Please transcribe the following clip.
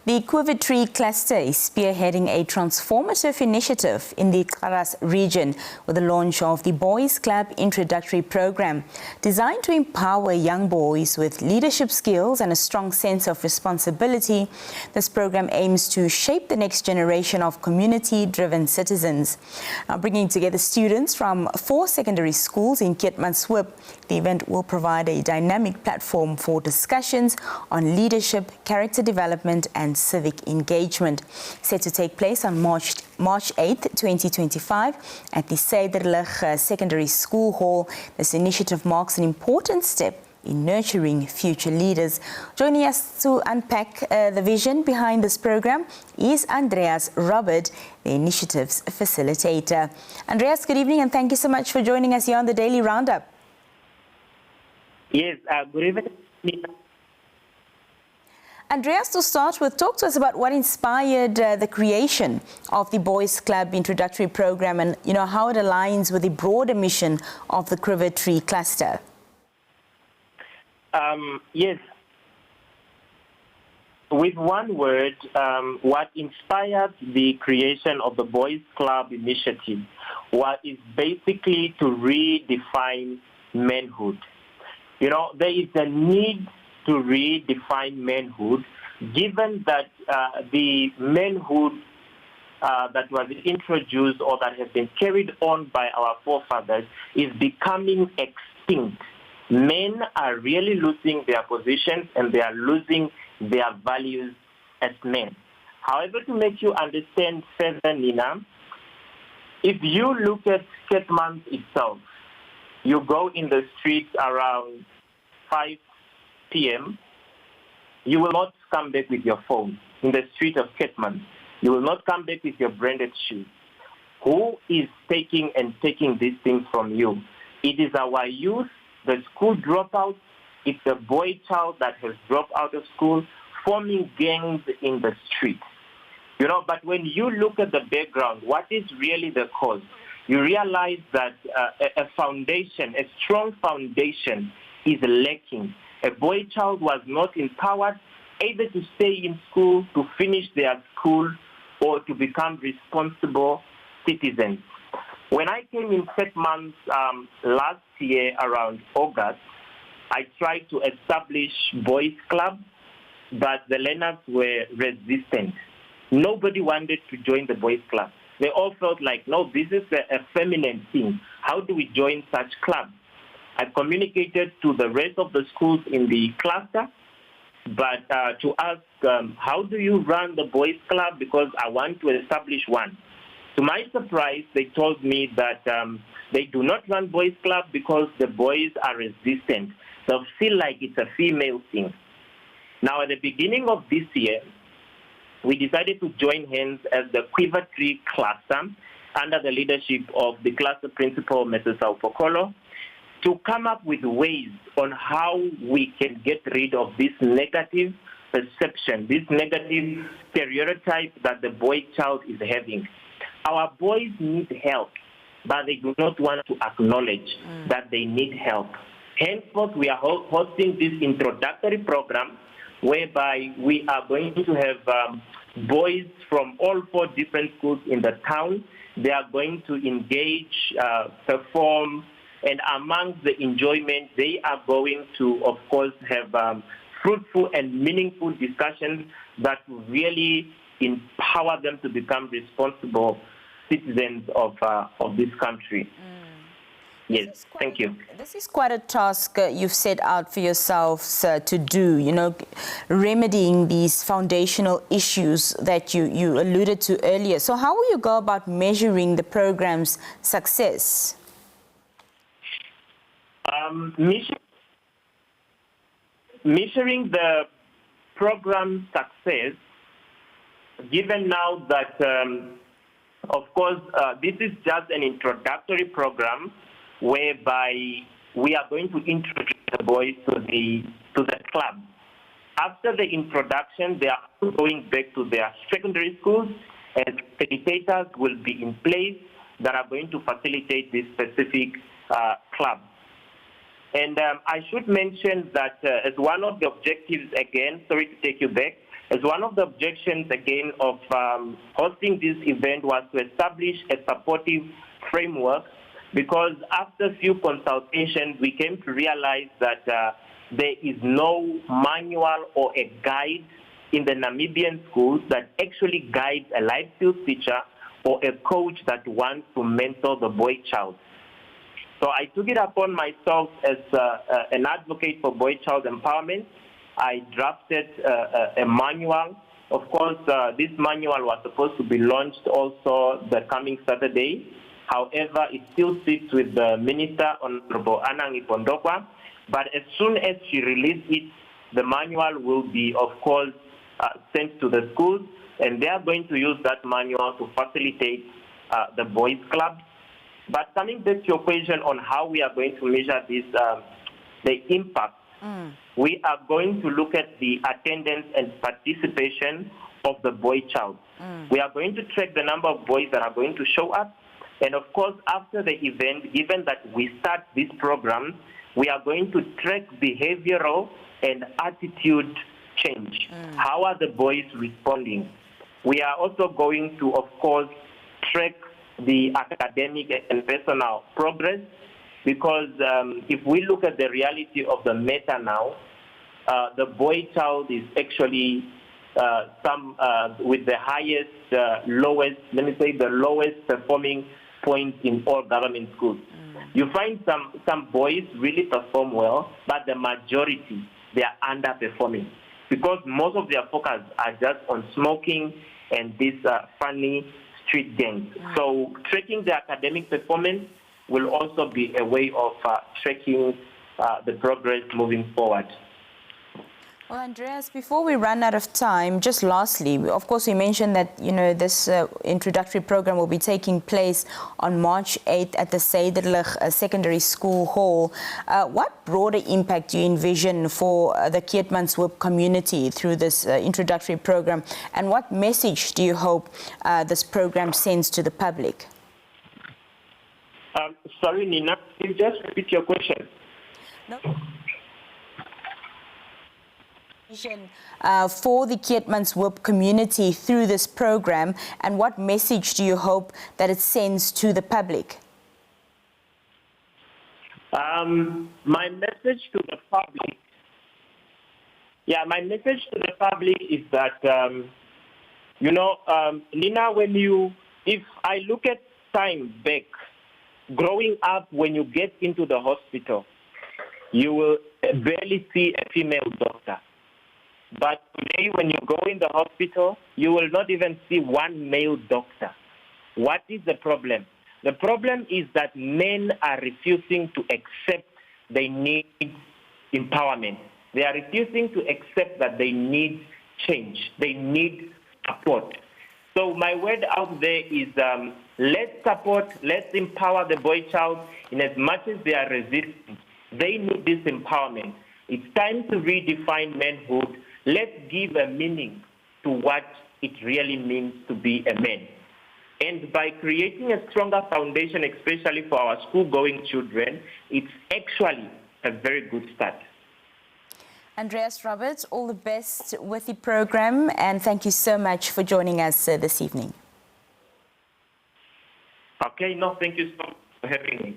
The Quiver Tree Cluster is spearheading a transformative initiative in the Kharas Region with the launch of the Boys Club Introductory Program. Designed to empower young boys with leadership skills and a strong sense of responsibility, this program aims to shape the next generation of community-driven citizens. Now, bringing together students from 4 secondary schools in Keetmanshoop, the event will provide a dynamic platform for discussions on leadership, character development and civic engagement. Set to take place on March 8th, 2025 at the Suiderlig Secondary School Hall. This initiative marks an important step in nurturing future leaders. Joining us to unpack the vision behind this program is Andreas Robert, the initiative's facilitator. Andreas, good evening and thank you so much for joining us here on the Daily Roundup. Yes, good evening. Andreas, to start with, talk to us about what inspired the creation of the Boys Club Introductory Program and how it aligns with the broader mission of the Quiver Tree Cluster. Yes. With one word, what inspired the creation of the Boys Club initiative is basically to redefine manhood. There is a need to redefine manhood, given that the manhood that was introduced or that has been carried on by our forefathers is becoming extinct. Men are really losing their positions and they are losing their values as men. However, to make you understand further, Nina, if you look at Keetmanshoop itself, you go in the streets around 5 p.m., you will not come back with your phone in the street of Keetmanshoop. You will not come back with your branded shoes. Who is taking these things from you? It is our youth, the school dropouts. It's the boy child that has dropped out of school, forming gangs in the streets. But when you look at the background, what is really the cause? You realize that a foundation, a strong foundation, is lacking. A boy child was not empowered either to stay in school, to finish their school, or to become responsible citizens. When I came in Keetmanshoop last year around August, I tried to establish Boys Club, but the learners were resistant. Nobody wanted to join the Boys Club. They all felt like, no, this is a feminine thing. How do we join such clubs? I communicated to the rest of the schools in the cluster, but to ask, how do you run the Boys Club? Because I want to establish one. To my surprise, they told me that they do not run Boys Club because the boys are resistant. They feel like it's a female thing. Now, at the beginning of this year, we decided to join hands as the Quiver Tree Cluster under the leadership of the cluster principal, Mrs. Aupokolo, to come up with ways on how we can get rid of this negative perception, this negative stereotype that the boy child is having. Our boys need help, but they do not want to acknowledge that they need help. Henceforth, we are hosting this introductory program whereby we are going to have boys from all 4 different schools in the town. They are going to engage, perform, and amongst the enjoyment, they are going to, of course, have fruitful and meaningful discussions that will really empower them to become responsible citizens of this country. Yes, thank you. This is quite a task you've set out for yourselves to do, remedying these foundational issues that you alluded to earlier. So how will you go about measuring the program's success? Measuring the program's success, given now that, of course, this is just an introductory program whereby we are going to introduce the boys to the club. After the introduction, they are going back to their secondary schools, and facilitators will be in place that are going to facilitate this specific club. And I should mention that as one of the objectives, again, sorry to take you back, as one of the objections, again, of hosting this event was to establish a supportive framework, because after a few consultations, we came to realize that there is no manual or a guide in the Namibian schools that actually guides a life skills teacher or a coach that wants to mentor the boy child. So I took it upon myself as an advocate for boy child empowerment. I drafted a manual. Of course, this manual was supposed to be launched also the coming Saturday. However, it still sits with the Minister, Honorable Anangi Pondokwa. But as soon as she releases it, the manual will be, of course, sent to the schools, and they are going to use that manual to facilitate the boys' clubs. But coming back to your question on how we are going to measure this, the impact, we are going to look at the attendance and participation of the boy child. We are going to track the number of boys that are going to show up. And of course, after the event, given that we start this program, we are going to track behavioral and attitude change. How are the boys responding? We are also going to, of course, track the academic and personal progress, because if we look at the reality of the matter now, the boy child is actually with the highest, lowest, let me say the lowest performing point in all government schools. You find some boys really perform well, but the majority, they are underperforming because most of their focus are just on smoking and these funny street gangs. So tracking the academic performance will also be a way of tracking the progress moving forward. Well, Andreas, before we run out of time, just lastly, of course, we mentioned that, this introductory program will be taking place on March 8th at the Suiderlig Secondary School Hall. What broader impact do you envision for the Keetmanshoop community through this introductory program, and what message do you hope this program sends to the public? Sorry, Nina, can you just repeat your question? No. For the Keetmanshoop community through this program, and what message do you hope that it sends to the public? My message to the public, is that, Nina, if I look at time back, growing up, when you get into the hospital, you will barely see a female doctor. But today, when you go in the hospital, you will not even see one male doctor. What is the problem? The problem is that men are refusing to accept they need empowerment. They are refusing to accept that they need change. They need support. So my word out there is let's support, let's empower the boy child in as much as they are resistant. They need this empowerment. It's time to redefine manhood. Let's give a meaning to what it really means to be a man. And by creating a stronger foundation, especially for our school-going children, it's actually a very good start. Andreas Robert, all the best with the program, and thank you so much for joining us this evening. Okay, no, thank you so much for having me.